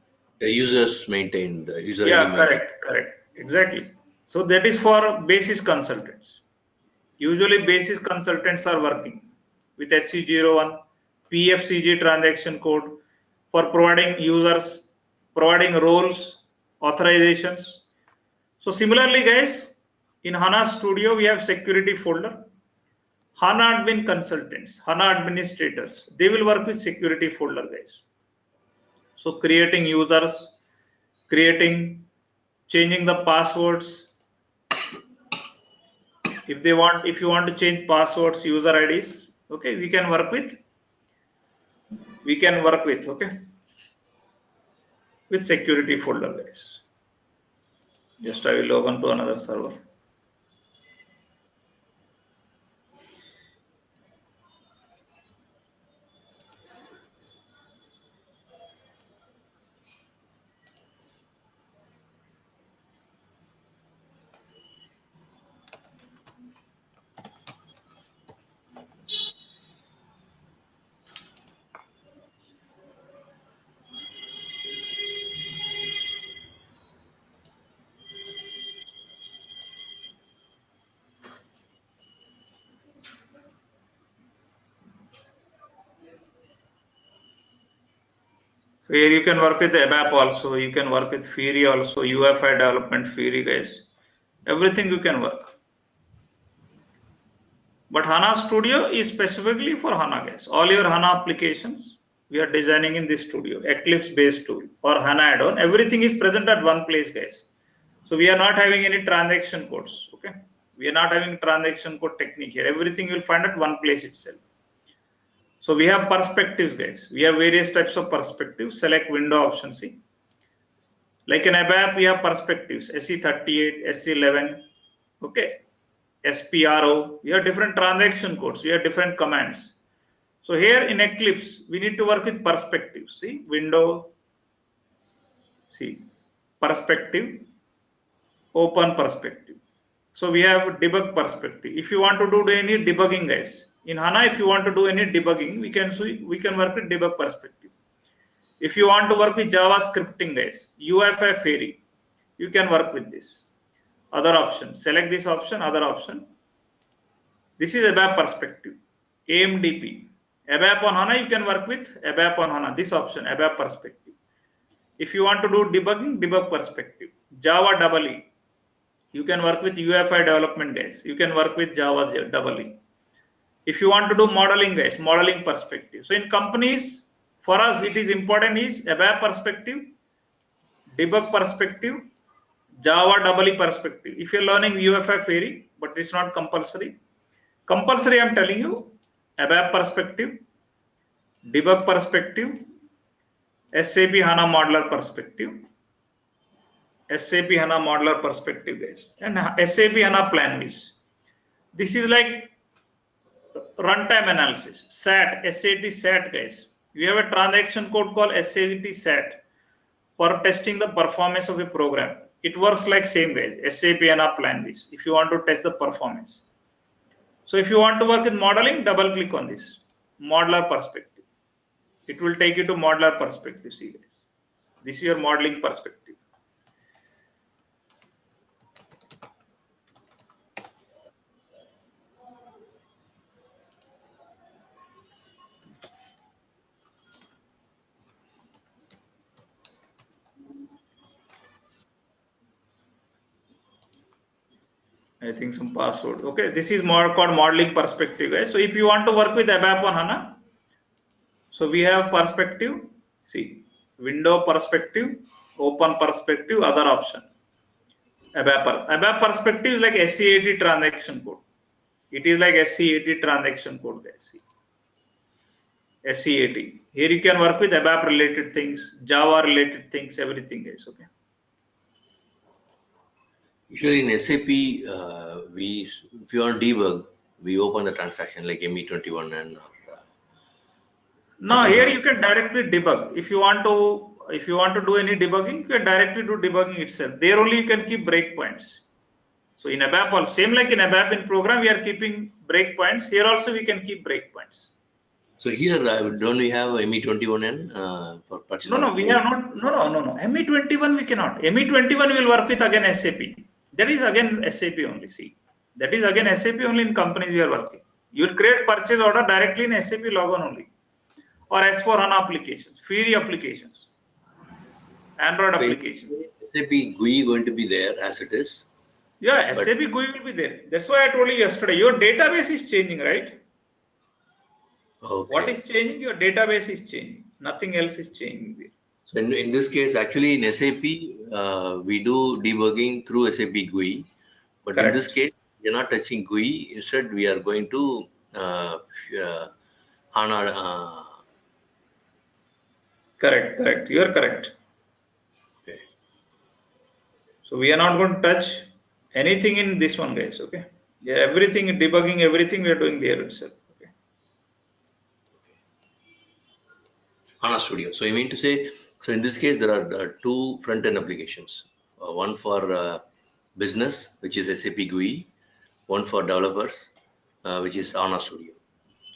The users maintained, user ID Yeah, maintained. correct, exactly. So that is for basis consultants. Usually basis consultants are working with SC01, PFCG transaction code for providing users, providing roles, authorizations. So similarly, guys, in HANA Studio, we have security folder. HANA admin consultants, HANA administrators, they will work with security folder, guys. So creating users, changing the passwords. If you want to change passwords, user IDs, okay, we can work with, okay, with security folder, guys. Just I will log on to another server. So here you can work with ABAP also, you can work with Fiori also, UEFI development Fiori, guys. Everything you can work. But HANA Studio is specifically for HANA, guys. All your HANA applications we are designing in this studio, Eclipse based tool or HANA add-on. Everything is present at one place, guys. So we are not having any transaction codes. Okay, we are not having transaction code technique here. Everything you will find at one place itself. So we have perspectives, guys. We have various types of perspectives. Select window option C. Like in ABAP, we have perspectives SE38, SE11, okay, SPRO. We have different transaction codes. We have different commands. So here in Eclipse, we need to work with perspectives. See, window, see, perspective, open perspective. So we have debug perspective. If you want to do any debugging, guys, in HANA, if you want to do any debugging, we can work with debug perspective. If you want to work with JavaScripting, guys, UEFI Fiori, you can work with this. Other option, select this option, other option. This is ABAP perspective, AMDP. ABAP on HANA, you can work with ABAP on HANA, this option, ABAP perspective. If you want to do debugging, debug perspective. Java EE, you can work with UEFI development, guys. You can work with Java EE. If you want to do modeling, guys, modeling perspective. So in companies, for us, it is important is ABAP perspective, debug perspective, Java EE perspective. If you're learning UEFI Fiori, but it's not compulsory. Compulsory, I'm telling you, ABAP perspective, debug perspective, SAP HANA modeler perspective, SAP HANA modeler perspective, guys, and SAP HANA Planvis. This is like runtime analysis, SAT, SAT, guys. We have a transaction code called SAT for testing the performance of a program. It works like same, guys, SAP HANA Planvis, if you want to test the performance. So if you want to work with modeling, double click on this, modeler perspective. It will take you to modeler perspective, see, guys. This is your modeling perspective. I think some password. Okay, this is more called modeling perspective, guys. So if you want to work with ABAP on HANA, so we have perspective, see, window perspective, open perspective, other option. ABAP perspective is like SC80 transaction code. It is like SC80 transaction code, guys. See. SC80. Here you can work with ABAP related things, Java related things, everything, guys. Okay. Usually in SAP, if you want to debug, we open the transaction like ME21 and. No, here you can directly debug. If you want to do any debugging, you can directly do debugging itself. There only you can keep breakpoints. So in ABAP, also same like in ABAP in program, we are keeping breakpoints. Here also we can keep breakpoints. So here, don't we have ME21N for purchase? No, we have not. No. ME21 we cannot. ME21 will work with again SAP. That is again SAP only. See, that is again SAP only in companies we are working. You will create purchase order directly in SAP logon only, or S/4HANA applications, Fiori applications, Android applications. SAP GUI going to be there as it is. Yeah, SAP GUI will be there. That's why I told you yesterday. Your database is changing, right? Okay. What is changing? Your database is changing. Nothing else is changing there. So in this case, actually in SAP, we do debugging through SAP GUI, but Correct. in this case, we are not touching GUI. Instead, we are going to HANA. Correct. You are correct. Okay. So we are not going to touch anything in this one, guys. Okay. Yeah, everything debugging, everything we are doing there itself. Okay. HANA Studio. So you mean to say, so in this case, there are two front-end applications. One for business, which is SAP GUI. One for developers, which is HANA Studio.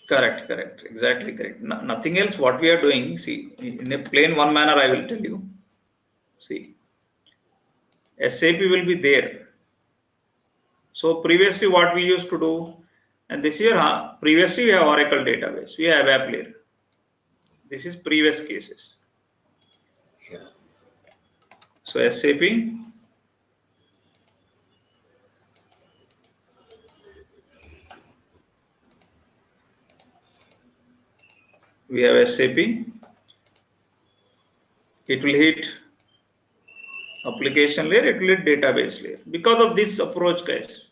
Correct. Exactly correct. Nothing else. What we are doing, see, in a plain one manner, I will tell you. See, SAP will be there. So previously, what we used to do, and this year, previously we have Oracle database, we have app layer. This is previous cases. Yeah. So SAP. We have SAP. It will hit application layer, it will hit database layer. Because of this approach, guys.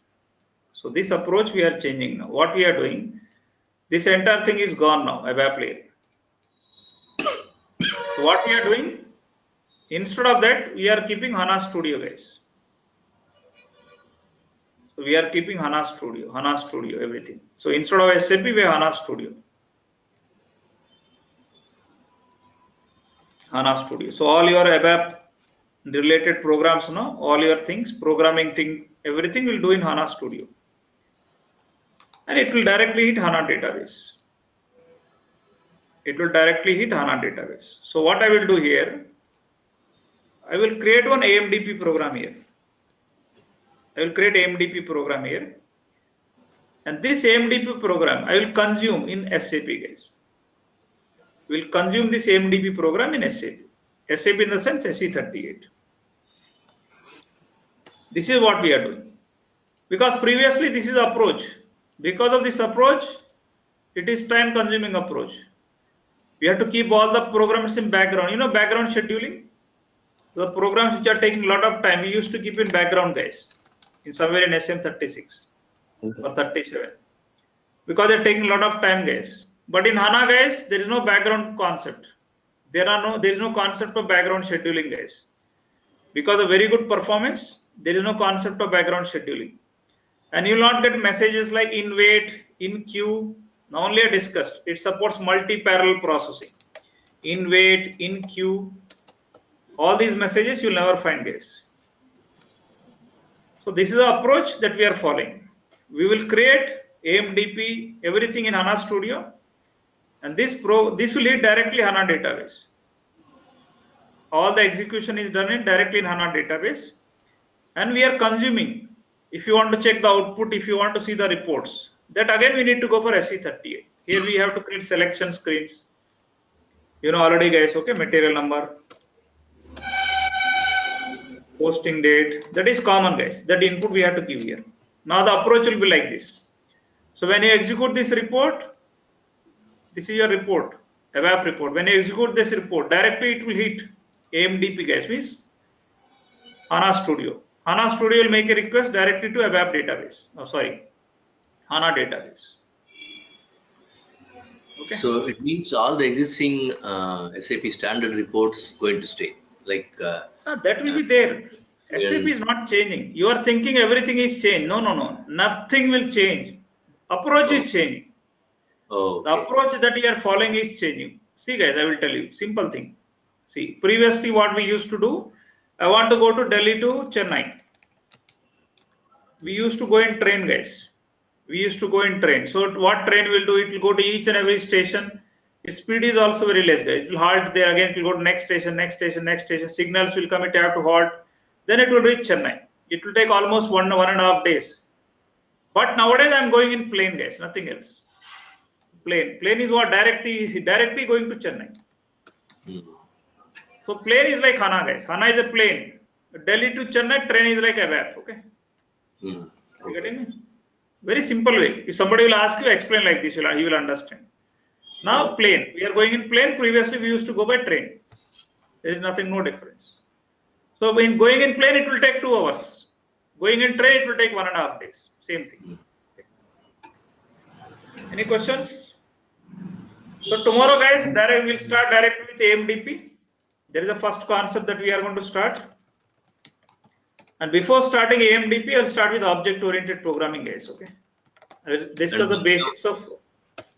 So this approach we are changing now. What we are doing, this entire thing is gone now, ABAP layer. So what we are doing, instead of that, we are keeping HANA Studio, guys. So we are keeping HANA Studio, everything. So instead of SAP, we have HANA Studio. HANA Studio. So all your ABAP related programs now, all your things, programming thing, everything will do in HANA Studio. And it will directly hit HANA database. So what I will do here, I will create one AMDP program here. And this AMDP program I will consume in SAP, guys. We will consume this AMDP program in SAP. SAP in the sense SE38. This is what we are doing. Because previously this is approach. Because of this approach, it is time consuming approach. We have to keep all the programs in background. You know, background scheduling. The programs which are taking a lot of time, we used to keep in background, guys, in somewhere in SM36 or 37, because they're taking a lot of time, guys. But in HANA, guys, there is no background concept. There is no concept of background scheduling, guys. Because of very good performance, there is no concept of background scheduling. And you will not get messages like in wait, in queue. Now only I discussed. It supports multi-parallel processing. In wait, in queue. All these messages you will never find, guys. So this is the approach that we are following. We will create AMDP, everything in HANA Studio, and this will hit directly HANA database. All the execution is done directly in HANA database, and we are consuming. If you want to check the output, if you want to see the reports, that again we need to go for SE38. Here we have to create selection screens. You know already, guys. Okay, material number, posting date, that is common, guys. That input we have to give here. Now the approach will be like this. So when you execute this report, this is your report, ABAP report. When you execute this report, directly it will hit AMDP, guys, means HANA Studio. HANA Studio will make a request directly to ABAP database. HANA database. Okay. So it means all the existing SAP standard reports going to stay. Like that will be there. SAP is not changing. You are thinking everything is changed. No. Nothing will change. Approach is changing. Okay. The approach that you are following is changing. See, guys, I will tell you. Simple thing. See, previously what we used to do, I want to go to Delhi to Chennai. We used to go in train, guys. We used to go in train. So what train will do? It will go to each and every station. Its speed is also very less, guys. It will halt there again. It will go to next station, next station, next station. Signals will come. It have to halt. Then it will reach Chennai. It will take almost 1.5 days. But nowadays I'm going in plane, guys. Nothing else. Plane. Plane is what directly going to Chennai. So plane is like HANA, guys. HANA is a plane. Delhi to Chennai, train is like a web. Okay. You getting me? Very simple way. If somebody will ask you, explain like this, he will understand. Now plane. We are going in plane. Previously we used to go by train. There is nothing, no difference. So when going in plane, it will take 2 hours. Going in train, it will take 1.5 days. Same thing. Any questions? So tomorrow, guys, we will start directly with AMDP. There is the first concept that we are going to start. And before starting AMDP, I'll start with object-oriented programming, guys. Okay. I will discuss the basics of.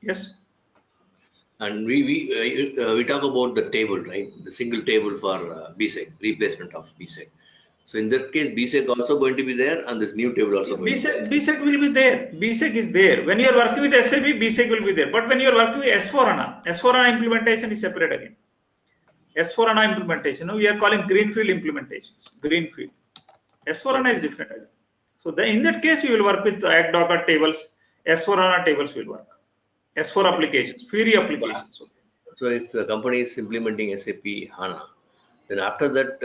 Yes. And we talk about the table, right? The single table for BSEC, replacement of BSEC. So in that case, BSEC also going to be there, and this new table also going to be there. BSEC will be there. BSEC is there. When you are working with SAP, BSEC will be there. But when you are working with S4HANA, S4HANA implementation is separate again. S4HANA implementation, we are calling greenfield implementations. Greenfield. S4HANA is different again. So in that case, we will work with Docker tables. S4HANA tables will work. S4 applications, Fiori applications. Okay. So if the company is implementing SAP HANA, then after that,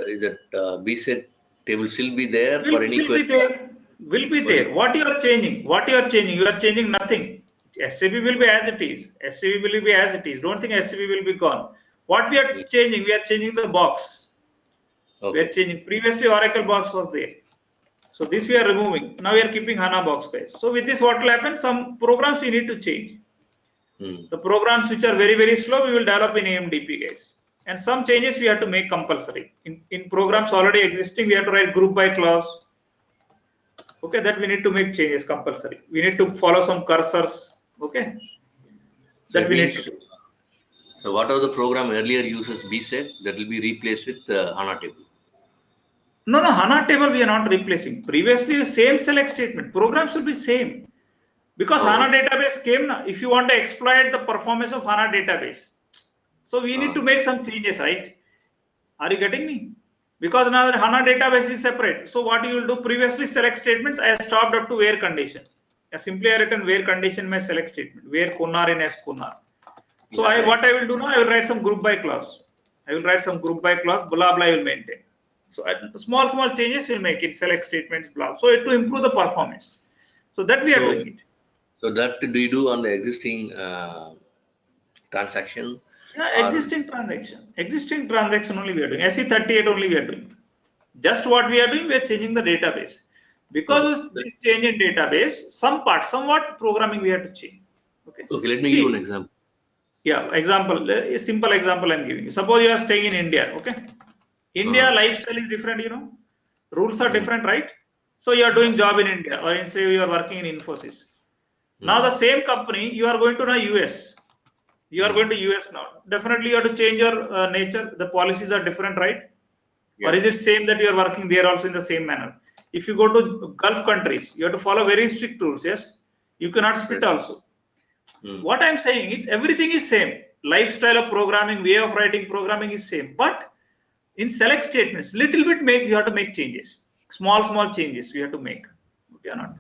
BSEC table still be there for any question? Will be there. What you are changing? You are changing nothing. SAP will be as it is. SAP will be as it is. Don't think SAP will be gone. What we are changing? We are changing the box. Okay. We are changing. Previously, Oracle box was there. So this we are removing. Now we are keeping HANA box, guys. So with this, what will happen? Some programs we need to change. The programs which are very, very slow, we will develop in AMDP, guys. And some changes we have to make compulsory. In programs already existing, we have to write group by clause. Okay, that we need to make changes compulsory. We need to follow some cursors. Okay. That we need to do. So whatever the program earlier uses BSEC, that will be replaced with HANA table. No, HANA table we are not replacing. Previously, the same select statement. Programs will be same. Because HANA database came now. If you want to exploit the performance of HANA database, so we need to make some changes, right? Are you getting me? Because now the HANA database is separate. So what you will do? Previously select statements, I have stopped up to where condition. Simply I written where condition my select statement. Where Kunar in S Kunar. So what I will do now? I will write some group by clause. I will write some group by clause. Blah blah. I will maintain. So small changes will make it select statements. Blah. So to improve the performance. So that we are doing it. So that do you do on the existing transaction? Yeah, existing transaction only we are doing. SE38 only we are doing. Just what we are doing, we are changing the database. Because of this change in database, somewhat programming we have to change. Okay. Okay, let me give you an example. Yeah, a simple example I'm giving you. Suppose you are staying in India. Okay. India lifestyle is different, Rules are different, right? So you are doing job in India, or say you are working in Infosys. Now the same company, you are going to US. You are going to US now. Definitely you have to change your nature. The policies are different, right? Yes. Or is it same that you are working there also in the same manner? If you go to Gulf countries, you have to follow very strict rules. Yes. You cannot split also. What I'm saying is everything is same. Lifestyle of programming, way of writing programming is same. But in select statements, little bit you have to make changes. Small changes we have to make. Okay or not?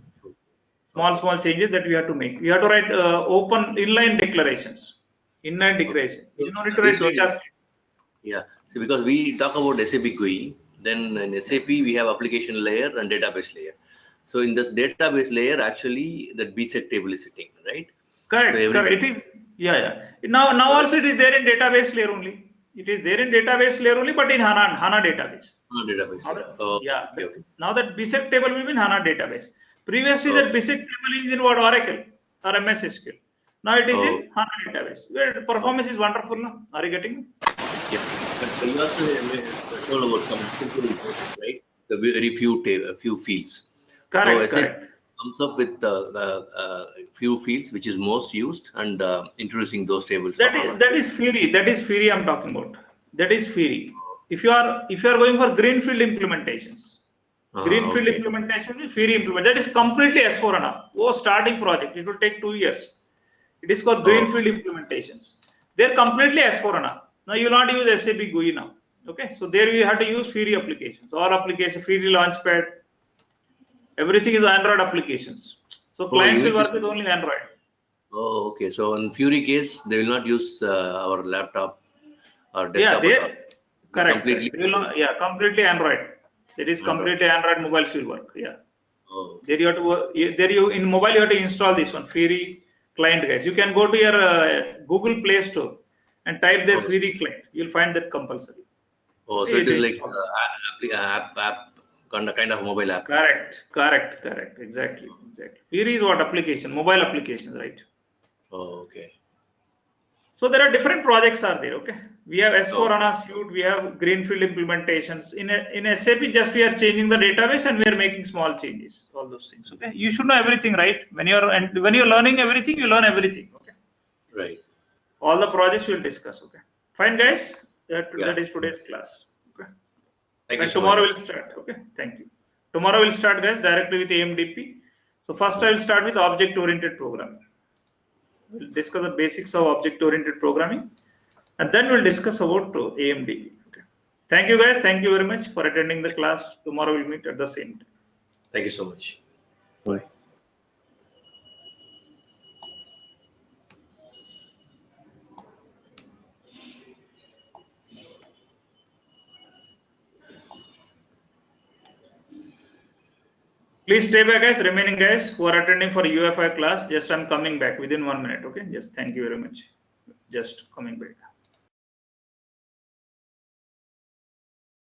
Small changes that we have to make. We have to write open inline declarations. Inline declaration. You don't need to write data statement. Yeah. So because we talk about SAP GUI, then in SAP we have application layer and database layer. So in this database layer, actually that BSEC table is sitting, right? Correct. So correct. It is. Yeah. Now also it is there in database layer only. It is there in database layer only, but in HANA database. Yeah. Okay. Now that BSEC table will be in HANA database. Previously, that BSEC table is in what Oracle or MS SQL. Now it is in HANA database. Where performance is wonderful. No? Are you getting me? Yeah. But you also told about some simple reports, right? The very few fields. Correct. So correct. Comes up with few fields which is most used and introducing those tables. That is Fiori. That is Fiori I'm talking about. That is Fiori. If you are going for greenfield implementations. Greenfield Okay. implementation is Fiori implement. That is completely S4HANA. Starting project. It will take 2 years. It is called Greenfield implementations. They're completely S4HANA. Now you will not use SAP GUI now. Okay. So there you have to use Fiori applications. All applications, Fiori Launchpad. Everything is Android applications. So clients will work with only Android. Oh, okay. So in Fury case, they will not use our laptop or desktop at all. Correct. Completely. They will not, completely Android. It is completely Android mobiles will work. Yeah. Oh. There you have to there you in mobile you have to install this one Fiori client, guys. You can go to your Google Play Store and type their Fiori client. You'll find that compulsory. Oh, so it is like app kind of mobile app. Correct. Exactly. Fiori is what application? Mobile applications, right? Oh, okay. So there are different projects are there. Okay, we have S4HANA suite, we have greenfield implementations. In SAP, just we are changing the database and we are making small changes. All those things. Okay, you should know everything, right? When you're learning everything, you learn everything. Okay. Right. All the projects we'll discuss. Okay. Fine, guys. That is today's class. Okay. Thank you. Tomorrow we'll start. Okay. Thank you. Tomorrow we'll start, guys, directly with AMDP. So first I will start with object-oriented programming. We'll discuss the basics of object-oriented programming, and then we'll discuss about AMDP. Okay. Thank you, guys. Thank you very much for attending the class. Tomorrow we'll meet at the same time. Thank you so much. Bye. Please stay back, guys. Remaining guys who are attending for UFI class, just I'm coming back within 1 minute. Okay. Just thank you very much. Just coming back.